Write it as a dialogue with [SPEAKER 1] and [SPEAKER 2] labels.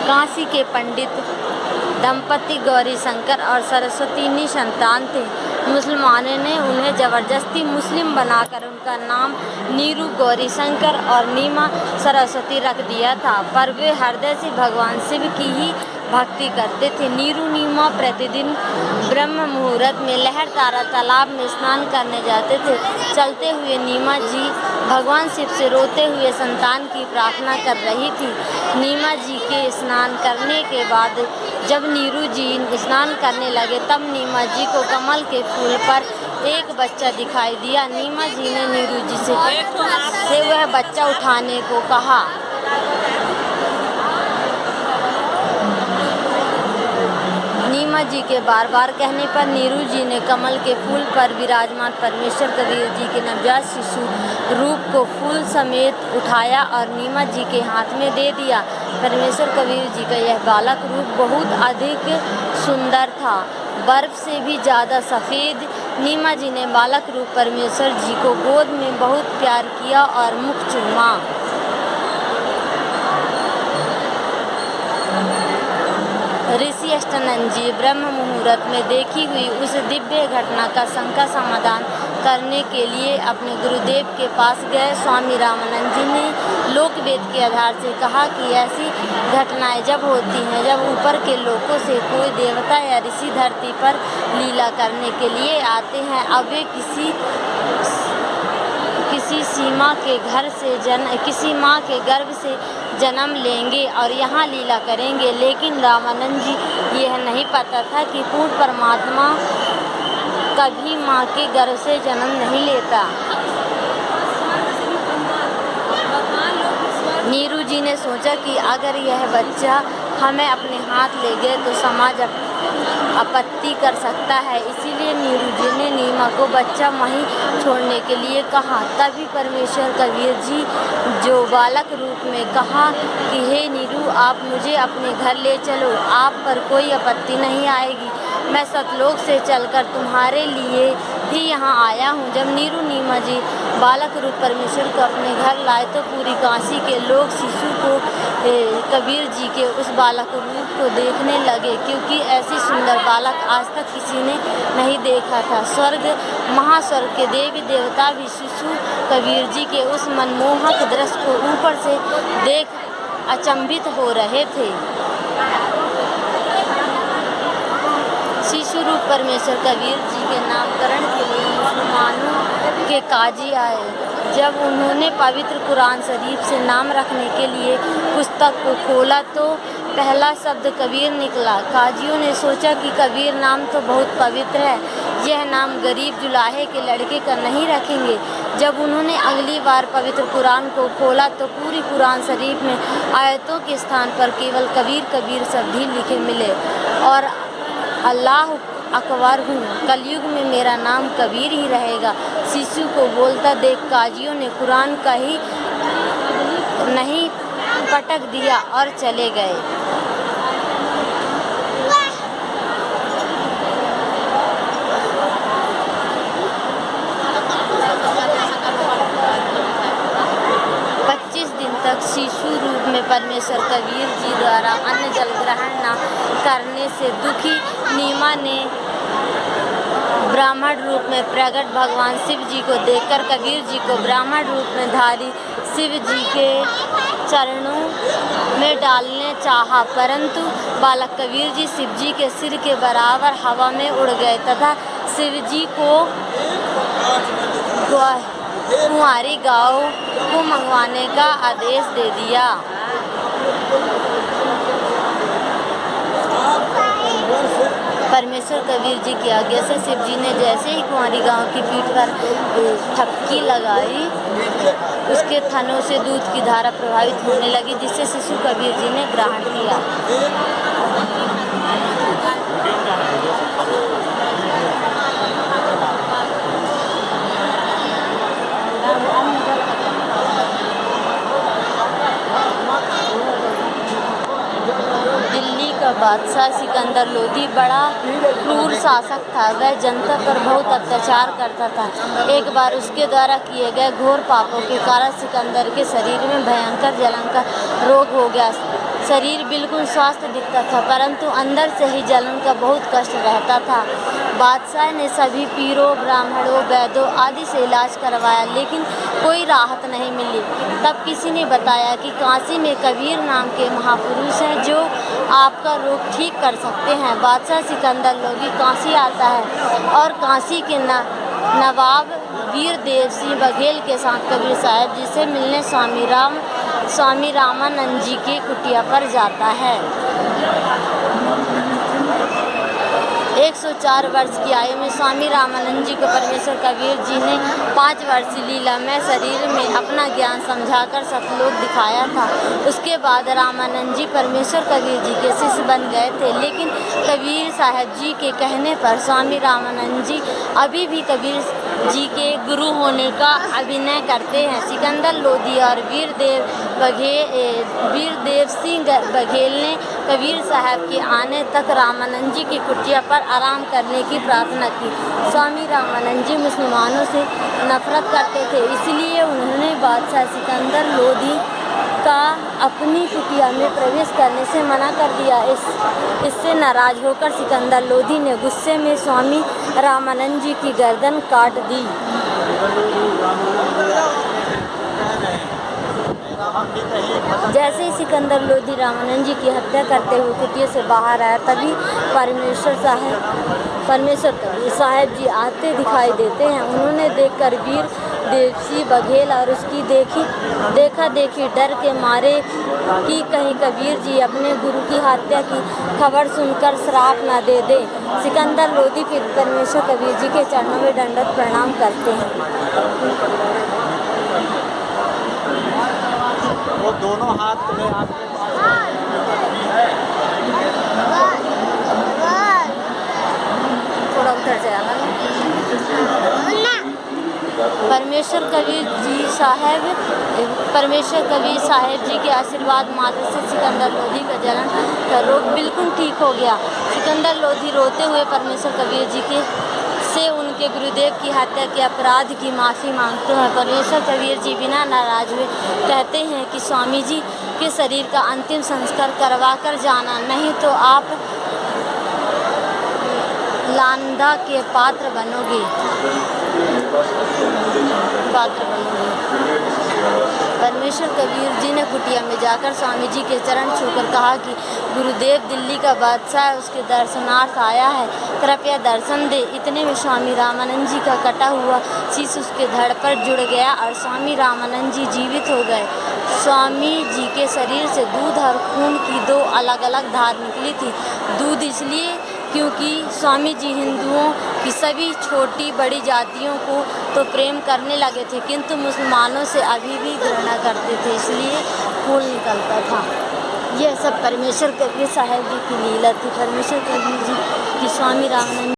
[SPEAKER 1] काशी के पंडित दंपति गौरी शंकर और सरस्वती निसंतान थे। मुसलमानों ने उन्हें जबरदस्ती मुस्लिम बनाकर उनका नाम नीरू गौरी शंकर और नीमा सरस्वती रख दिया था, पर वे हृदय से भगवान शिव की ही भक्ति करते थे। नीरू नीमा प्रतिदिन ब्रह्म मुहूर्त में लहरतारा तालाब में स्नान करने जाते थे। चलते हुए नीमा जी भगवान शिव से रोते हुए संतान की प्रार्थना कर रही थी। नीमा जी के स्नान करने के बाद जब नीरू जी स्नान करने लगे तब नीमा जी को कमल के फूल पर एक बच्चा दिखाई दिया। नीमा जी ने नीरू जी से वह बच्चा उठाने को कहा। नीमा जी के बार बार कहने पर नीरू जी ने कमल के फूल पर विराजमान परमेश्वर कबीर जी के नवजात शिशु रूप को फूल समेत उठाया और नीमा जी के हाथ में दे दिया। परमेश्वर कबीर जी का यह बालक रूप बहुत अधिक सुंदर था, बर्फ से भी ज़्यादा सफ़ेद। नीमा जी ने बालक रूप परमेश्वर जी को गोद में बहुत प्यार किया और मुख चूमा। ऋषि अष्टानंद जी ब्रह्म मुहूर्त में देखी हुई उस दिव्य घटना का शंका समाधान करने के लिए अपने गुरुदेव के पास गए। स्वामी रामानंद जी ने लोकवेद के आधार से कहा कि ऐसी घटनाएं जब होती हैं जब ऊपर के लोकों से कोई देवता या ऋषि धरती पर लीला करने के लिए आते हैं। अब वे किसी माँ के गर्भ से जन्म लेंगे और यहाँ लीला करेंगे। लेकिन रामानंद जी यह नहीं पता था कि पूर्ण परमात्मा कभी माँ के गर्भ से जन्म नहीं लेता। नीरू जी ने सोचा कि अगर यह बच्चा हमें अपने हाथ ले गए तो समाज आपत्ति कर सकता है, इसीलिए नीरू जी ने नीमा को बच्चा वहीं छोड़ने के लिए कहा। तभी परमेश्वर कबीर जी जो बालक रूप में कहा कि हे नीरू, आप मुझे अपने घर ले चलो, आप पर कोई आपत्ति नहीं आएगी, मैं सतलोक से चलकर तुम्हारे लिए ही यहाँ आया हूँ। जब नीरू नीमा जी बालक रूप परमेश्वर को अपने घर लाए तो पूरी काशी के लोग शिशु को कबीर जी के उस बालक रूप को देखने लगे, क्योंकि ऐसी सुंदर बालक आज तक किसी ने नहीं देखा था। महास्वर्ग के देवी देवता भी शिशु कबीर जी के उस मनमोहक दृश्य को ऊपर से देख अचंभित हो रहे थे। शिशु रूप परमेश्वर कबीर जी के नामकरण के लिए मुसलमानों के काजी आए। जब उन्होंने पवित्र कुरान शरीफ से नाम रखने के लिए पुस्तक को खोला तो पहला शब्द कबीर निकला। काजियों ने सोचा कि कबीर नाम तो बहुत पवित्र है, यह नाम गरीब जुलाहे के लड़के का नहीं रखेंगे। जब उन्होंने अगली बार पवित्र कुरान को खोला तो पूरी कुरान शरीफ में आयतों के स्थान पर केवल कबीर कबीर शब्द ही लिखे मिले और अल्लाह अकबर हूँ, कलयुग में मेरा नाम कबीर ही रहेगा। शिशु को बोलता देख काजियों ने कुरान का ही नहीं पटक दिया और चले गए। शिशु रूप में परमेश्वर कबीर जी द्वारा अन्न जल ग्रहण न करने से दुखी नीमा ने ब्राह्मण रूप में प्रकट भगवान शिव जी को देखकर कबीर जी को ब्राह्मण रूप में धारी शिव जी के चरणों में डालने चाहा, परंतु बालक कबीर जी शिव जी के सिर के बराबर हवा में उड़ गए तथा शिव जी को कुंवारी गांव को मंगवाने का आदेश दे दिया। परमेश्वर कबीर जी की आज्ञा से शिव जी ने जैसे ही कुंवारी गांव की पीठ पर थपकी लगाई, उसके थनों से दूध की धारा प्रवाहित होने लगी, जिससे शिशु कबीर जी ने ग्रहण किया। बादशाह सिकंदर लोधी बड़ा क्रूर शासक था। वह जनता पर बहुत अत्याचार करता था। एक बार उसके द्वारा किए गए घोर पापों के कारण सिकंदर के शरीर में भयंकर जलन का रोग हो गया। शरीर बिल्कुल स्वस्थ दिखता था, परंतु अंदर से ही जलन का बहुत कष्ट रहता था। बादशाह ने सभी पीरों, ब्राह्मणों, वैद्यों आदि से इलाज करवाया, लेकिन कोई राहत नहीं मिली। तब किसी ने बताया कि काशी में कबीर नाम के महापुरुष हैं जो आपका रोग ठीक कर सकते हैं। बादशाह सिकंदर लोधी काशी आता है और काशी के नवाब वीर देव सिंह बघेल के साथ कबीर साहब जी से मिलने स्वामी रामानंद जी की कुटिया पर जाता है। 104 वर्ष की आयु में स्वामी रामानंद जी को परमेश्वर कबीर जी ने 5 वर्षीय लीलामय शरीर में अपना ज्ञान समझाकर सतलोक दिखाया था। उसके बाद रामानंद जी परमेश्वर कबीर जी के शिष्य बन गए थे, लेकिन कबीर साहब जी के कहने पर स्वामी रामानंद जी अभी भी कबीर जी के गुरु होने का अभिनय करते हैं। सिकंदर लोधी और वीर देव सिंह बघेल ने कबीर साहब के आने तक रामानंद जी की कुटिया पर आराम करने की प्रार्थना की। स्वामी रामानंद जी मुसलमानों से नफरत करते थे, इसलिए उन्होंने बादशाह सिकंदर लोधी का अपनी कुटिया में प्रवेश करने से मना कर दिया। इससे नाराज होकर सिकंदर लोधी ने गुस्से में स्वामी रामानंद जी की गर्दन काट दी। जैसे ही सिकंदर लोधी रामानंद जी की हत्या करते हुए कुटिया से बाहर आया, तभी परमेश्वर कबीर साहब जी आते दिखाई देते हैं। उन्होंने देखकर वीर देवसी बघेल और उसकी देखा देखी डर के मारे कि कहीं कबीर जी अपने गुरु की हत्या की खबर सुनकर श्राप न दे दे। सिकंदर लोधी फिर परमेश्वर कबीर जी के चरणों में दंडवत प्रणाम करते हैं।
[SPEAKER 2] वो दोनों हाथ में
[SPEAKER 1] थोड़ा उधर जाना। परमेश्वर कबीर साहब जी के आशीर्वाद मात्र से सिकंदर लोधी का जलन का रोग बिल्कुल ठीक हो गया। सिकंदर लोधी रोते हुए परमेश्वर कबीर जी से उनके गुरुदेव की हत्या के अपराध की माफ़ी मांगते हैं। परमेश्वर कबीर जी बिना नाराज हुए कहते हैं कि स्वामी जी के शरीर का अंतिम संस्कार करवा कर जाना, नहीं तो आप लांदा के पात्र बनोगे। परमेश्वर कबीर जी ने कुटिया में जाकर स्वामी जी के चरण छूकर कहा कि गुरुदेव दिल्ली का बादशाह उसके दर्शनार्थ आया है, कृपया दर्शन दे। इतने में स्वामी रामानंद जी का कटा हुआ शीश उसके धड़ पर जुड़ गया और स्वामी रामानंद जी जीवित हो गए। स्वामी जी के शरीर से दूध और खून की 2 अलग अलग धार निकली थी। दूध इसलिए क्योंकि स्वामी जी हिंदुओं की सभी छोटी बड़ी जातियों को तो प्रेम करने लगे थे, किंतु मुसलमानों से अभी भी घृणा करते थे, इसलिए खून निकलता था। यह सब परमेश्वर कबीर साहब जी की लीला थी। परमेश्वर कबीर जी की स्वामी रामानंद